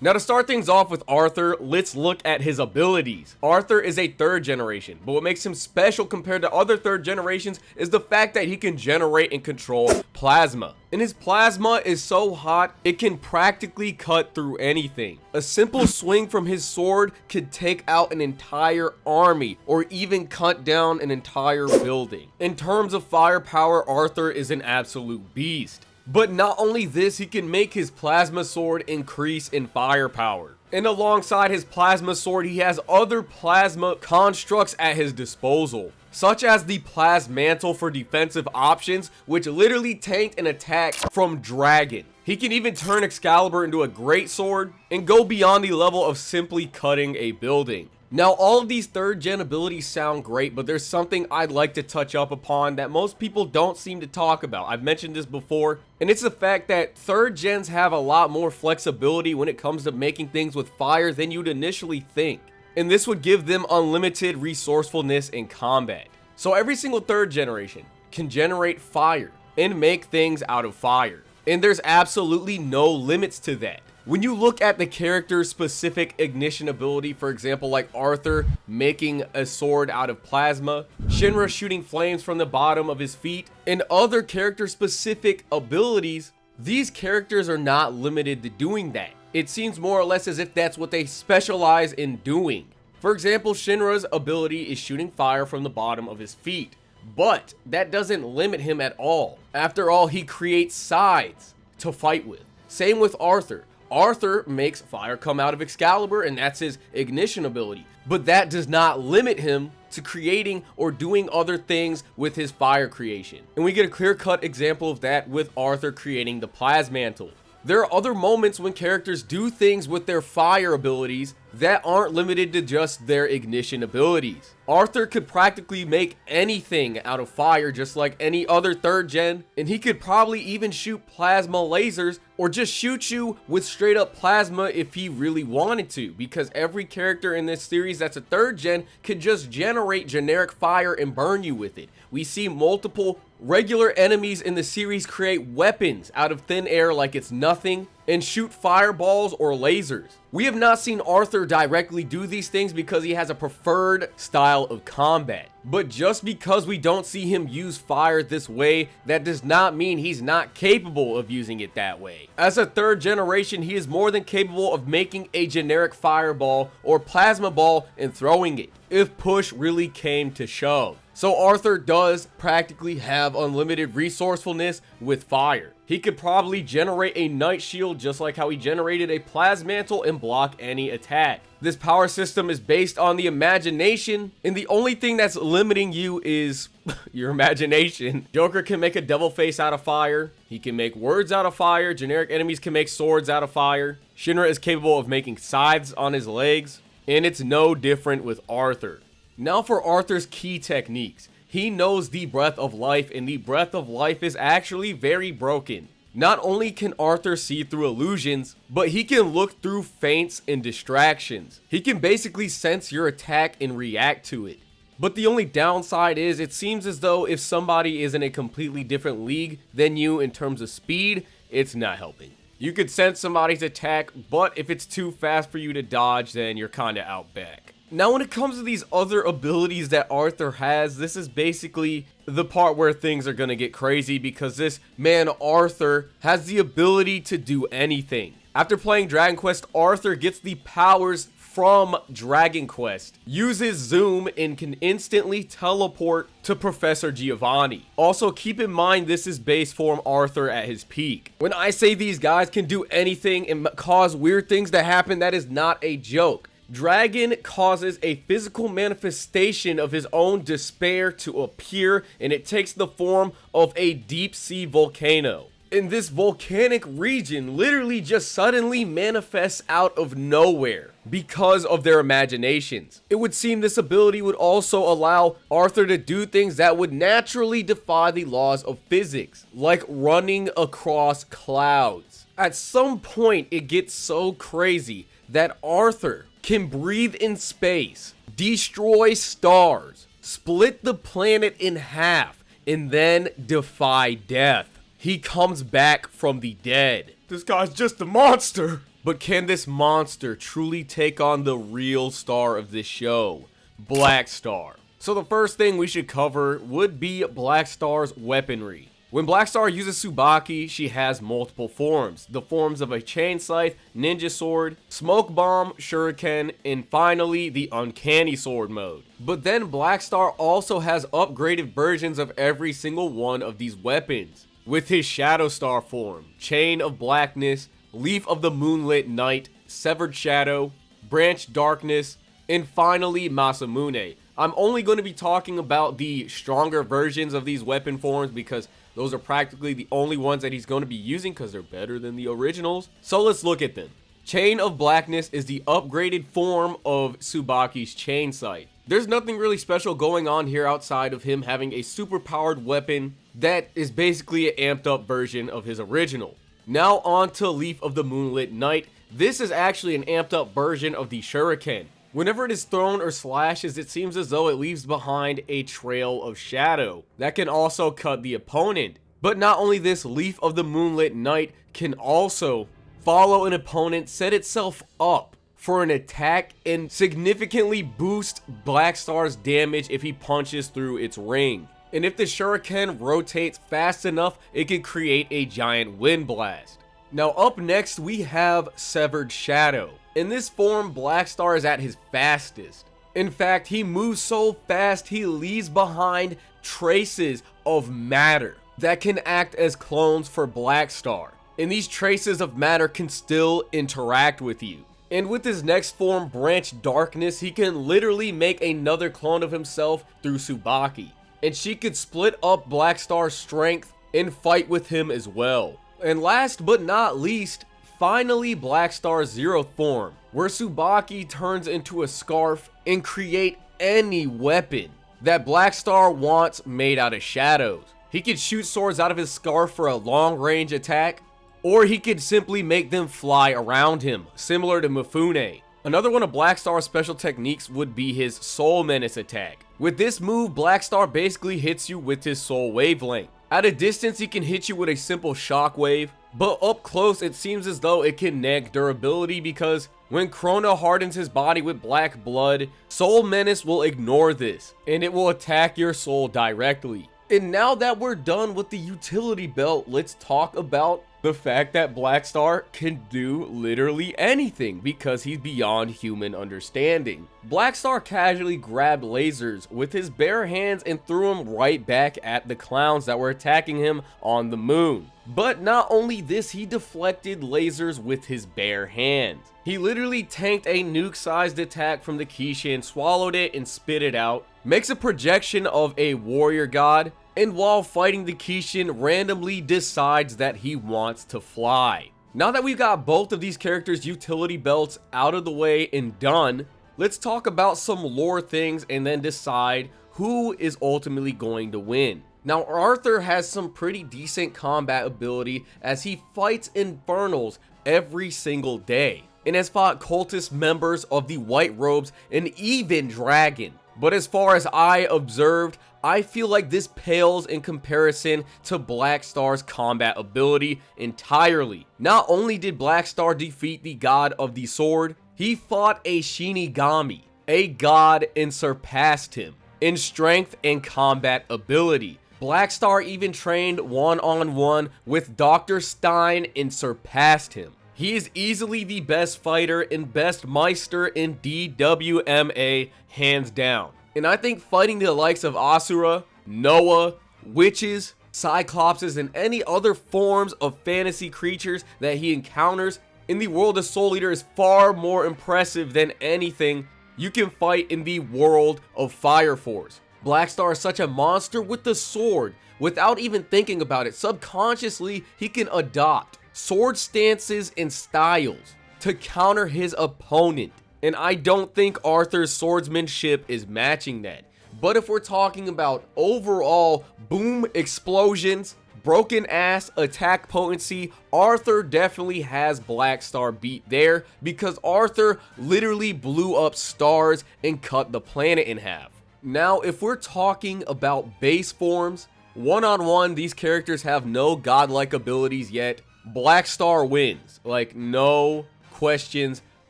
Now to start things off with Arthur, let's look at his abilities. Arthur is a 3rd generation, but what makes him special compared to other 3rd generations is the fact that he can generate and control plasma. And his plasma is so hot, it can practically cut through anything. A simple swing from his sword could take out an entire army or even cut down an entire building. In terms of firepower, Arthur is an absolute beast. But not only this, he can make his plasma sword increase in firepower. And alongside his plasma sword, he has other plasma constructs at his disposal, such as the Plasmantle for defensive options, which literally tanked an attack from Dragon. He can even turn Excalibur into a great sword and go beyond the level of simply cutting a building. Now, all of these 3rd gen abilities sound great, but there's something I'd like to touch up upon that most people don't seem to talk about. I've mentioned this before, and it's the fact that 3rd gens have a lot more flexibility when it comes to making things with fire than you'd initially think. And this would give them unlimited resourcefulness in combat. So every single 3rd generation can generate fire and make things out of fire. And there's absolutely no limits to that. When you look at the character's specific ignition ability, for example, like Arthur making a sword out of plasma, Shinra shooting flames from the bottom of his feet, and other character-specific abilities, these characters are not limited to doing that. It seems more or less as if that's what they specialize in doing. For example, Shinra's ability is shooting fire from the bottom of his feet, but that doesn't limit him at all. After all, he creates sides to fight with. Same with Arthur. Arthur makes fire come out of Excalibur, and that's his ignition ability. But that does not limit him to creating or doing other things with his fire creation. And we get a clear-cut example of that with Arthur creating the Plasmantle. There are other moments when characters do things with their fire abilities that aren't limited to just their ignition abilities. Arthur could practically make anything out of fire just like any other 3rd gen, and he could probably even shoot plasma lasers or just shoot you with straight up plasma if he really wanted to, because every character in this series that's a 3rd gen could just generate generic fire and burn you with it. We see multiple regular enemies in the series create weapons out of thin air like it's nothing and shoot fireballs or lasers. We have not seen Arthur directly do these things because he has a preferred style of combat. But just because we don't see him use fire this way, that does not mean he's not capable of using it that way. As a 3rd generation, he is more than capable of making a generic fireball or plasma ball and throwing it, if push really came to shove. So Arthur does practically have unlimited resourcefulness with fire. He could probably generate a night shield just like how he generated a Plasmantle and block any attack. This power system is based on the imagination, and the only thing that's limiting you is your imagination. Joker can make a devil face out of fire. He can make words out of fire. Generic enemies can make swords out of fire. Shinra is capable of making scythes on his legs, and it's no different with Arthur. Now for Arthur's key techniques. He knows the Breath of Life, and the Breath of Life is actually very broken. Not only can Arthur see through illusions, but he can look through feints and distractions. He can basically sense your attack and react to it. But the only downside is it seems as though if somebody is in a completely different league than you in terms of speed, it's not helping. You could sense somebody's attack, but if it's too fast for you to dodge, then you're kinda out back. Now, when it comes to these other abilities that Arthur has, this is basically the part where things are going to get crazy, because this man Arthur has the ability to do anything. After playing Dragon Quest, Arthur gets the powers from Dragon Quest, uses Zoom, and can instantly teleport to Professor Giovanni. Also, keep in mind this is base form Arthur at his peak. When I say these guys can do anything and cause weird things to happen, that is not a joke. Dragon causes a physical manifestation of his own despair to appear, and it takes the form of a deep sea volcano. And this volcanic region literally just suddenly manifests out of nowhere because of their imaginations. It would seem this ability would also allow Arthur to do things that would naturally defy the laws of physics, like running across clouds. At some point, it gets so crazy that Arthur can breathe in space, destroy stars, split the planet in half, and then defy death. He comes back from the dead. This guy's just a monster. But can this monster truly take on the real star of this show, Black Star? So the first thing we should cover would be Black Star's weaponry. When Black Star uses Tsubaki, she has multiple forms. The forms of a chain scythe, ninja sword, smoke bomb, shuriken, and finally the uncanny sword mode. But then Black Star also has upgraded versions of every single one of these weapons. With his Shadow Star form, Chain of Blackness, Leaf of the Moonlit Night, Severed Shadow, Branch Darkness, and finally Masamune. I'm only going to be talking about the stronger versions of these weapon forms because those are practically the only ones that he's going to be using because they're better than the originals. So let's look at them. Chain of Blackness is the upgraded form of Tsubaki's chain scythe. There's nothing really special going on here outside of him having a super powered weapon that is basically an amped up version of his original. Now on to Leaf of the Moonlit Night. This is actually an amped up version of the shuriken. Whenever it is thrown or slashes, it seems as though it leaves behind a trail of shadow that can also cut the opponent. But not only this, Leaf of the Moonlit Night can also follow an opponent, set itself up for an attack, and significantly boost Black Star's damage if he punches through its ring. And if the shuriken rotates fast enough, it can create a giant wind blast. Now up next we have Severed Shadow. In this form, Black Star is at his fastest. In fact, he moves so fast he leaves behind traces of matter that can act as clones for Black Star. And these traces of matter can still interact with you. And with his next form, Branch Darkness, he can literally make another clone of himself through Tsubaki. And she could split up Black Star's strength and fight with him as well. And last but not least, finally Black Star's zeroth form, where Tsubaki turns into a scarf and create any weapon that Black Star wants made out of shadows. He could shoot swords out of his scarf for a long range attack, or he could simply make them fly around him, similar to Mifune. Another one of Black Star's special techniques would be his Soul Menace attack. With this move, Black Star basically hits you with his soul wavelength. At a distance, he can hit you with a simple shockwave, but up close, it seems as though it can neg durability because when Chrono hardens his body with black blood, Soul Menace will ignore this, and it will attack your soul directly. And now that we're done with the utility belt, let's talk about the fact that Black Star can do literally anything because he's beyond human understanding. Black Star casually grabbed lasers with his bare hands and threw them right back at the clowns that were attacking him on the moon. But not only this, he deflected lasers with his bare hands. He literally tanked a nuke-sized attack from the Kishin, swallowed it and spit it out, makes a projection of a warrior god, and while fighting the Kishin, randomly decides that he wants to fly. Now that we've got both of these characters' utility belts out of the way and done, let's talk about some lore things and then decide who is ultimately going to win. Now Arthur has some pretty decent combat ability as he fights infernals every single day, and has fought cultist members of the White Robes and even Dragon. But as far as I observed, I feel like this pales in comparison to Black Star's combat ability entirely. Not only did Black Star defeat the god of the sword, he fought a Shinigami, a god, and surpassed him in strength and combat ability. Black Star even trained one-on-one with Dr. Stein and surpassed him. He is easily the best fighter and best Meister in DWMA, hands down. And I think fighting the likes of Asura, Noah, witches, cyclopses, and any other forms of fantasy creatures that he encounters in the world of Soul Eater is far more impressive than anything you can fight in the world of Fire Force. Black Star is such a monster with the sword. Without even thinking about it, subconsciously he can adopt sword stances and styles to counter his opponent. And I don't think Arthur's swordsmanship is matching that. But if we're talking about overall boom explosions, broken ass attack potency, Arthur definitely has Black Star beat there because Arthur literally blew up stars and cut the planet in half. Now, if we're talking about base forms, one-on-one, these characters have no godlike abilities yet. Black Star wins, like no questions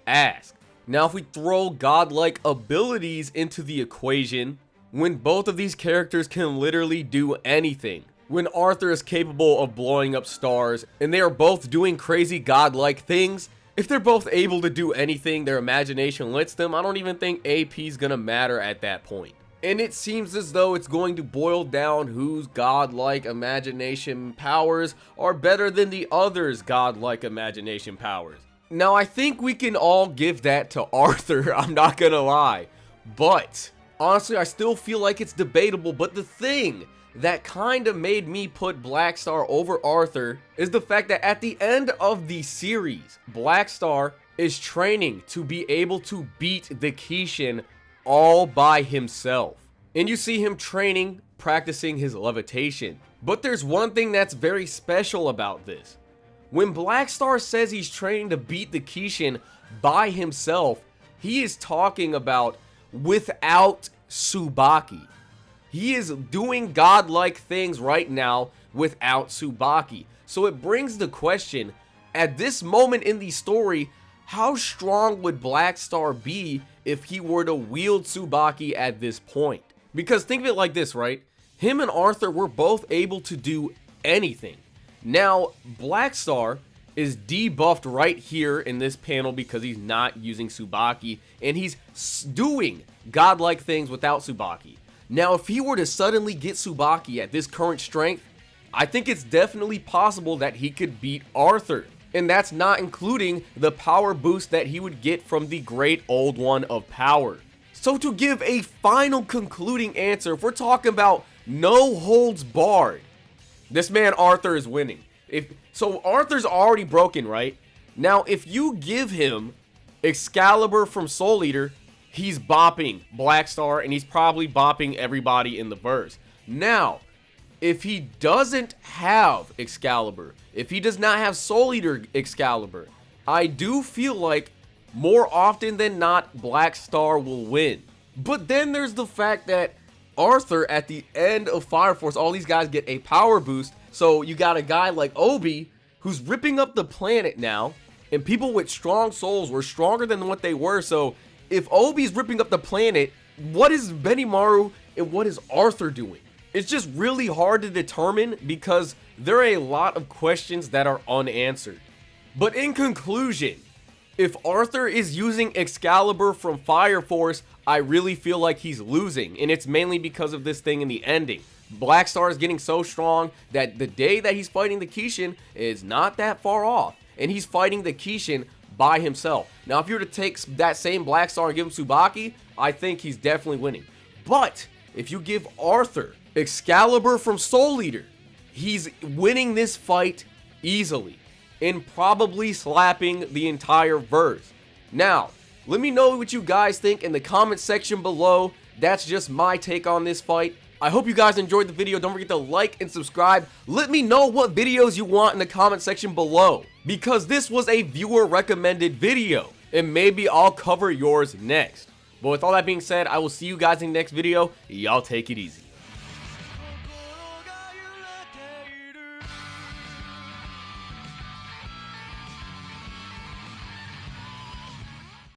asked. Now, if we throw godlike abilities into the equation, when both of these characters can literally do anything, when Arthur is capable of blowing up stars, and they are both doing crazy godlike things, if they're both able to do anything their imagination lets them, I don't even think AP is gonna matter at that point. And it seems as though it's going to boil down whose godlike imagination powers are better than the other's godlike imagination powers. Now, I think we can all give that to Arthur, I'm not gonna lie. But, honestly, I still feel like it's debatable. But the thing that kind of made me put Blackstar over Arthur is the fact that at the end of the series, Blackstar is training to be able to beat the Kishin all by himself. And you see him training, practicing his levitation. But there's one thing that's very special about this. When Blackstar says he's training to beat the Kishin by himself, he is talking about without Tsubaki. He is doing godlike things right now without Tsubaki. So it brings the question, at this moment in the story, how strong would Blackstar be if he were to wield Tsubaki at this point? Because think of it like this, right? Him and Arthur were both able to do anything. Now, Blackstar is debuffed right here in this panel because he's not using Tsubaki, and he's doing godlike things without Tsubaki. Now, if he were to suddenly get Tsubaki at this current strength, I think it's definitely possible that he could beat Arthur. And that's not including the power boost that he would get from the Great Old One of Power. So to give a final concluding answer, if we're talking about no holds barred, this man Arthur is winning. So Arthur's already broken, right? Now, if you give him Excalibur from Soul Eater, he's bopping Blackstar, and he's probably bopping everybody in the verse. Now, if he doesn't have Excalibur, if he does not have Soul Eater Excalibur, I do feel like more often than not, Blackstar will win. But then there's the fact that Arthur, at the end of Fire Force, all these guys get a power boost. So you got a guy like Obi who's ripping up the planet now, and people with strong souls were stronger than what they were. So if Obi's ripping up the planet, what is Benimaru and what is Arthur doing? It's just really hard to determine because there are a lot of questions that are unanswered. But in conclusion, if Arthur is using Excalibur from Fire Force, I really feel like he's losing, and it's mainly because of this thing in the ending. Blackstar is getting so strong that the day that he's fighting the Kishin is not that far off, and he's fighting the Kishin by himself. Now, if you were to take that same Blackstar and give him Tsubaki, I think he's definitely winning. But if you give Arthur Excalibur from Soul Eater, he's winning this fight easily and probably slapping the entire verse. Now, let me know what you guys think in the comment section below. That's just my take on this fight. I hope you guys enjoyed the video. Don't forget to like and subscribe. Let me know what videos you want in the comment section below, because this was a viewer recommended video, and maybe I'll cover yours next. But with all that being said, I will see you guys in the next video. Y'all take it easy.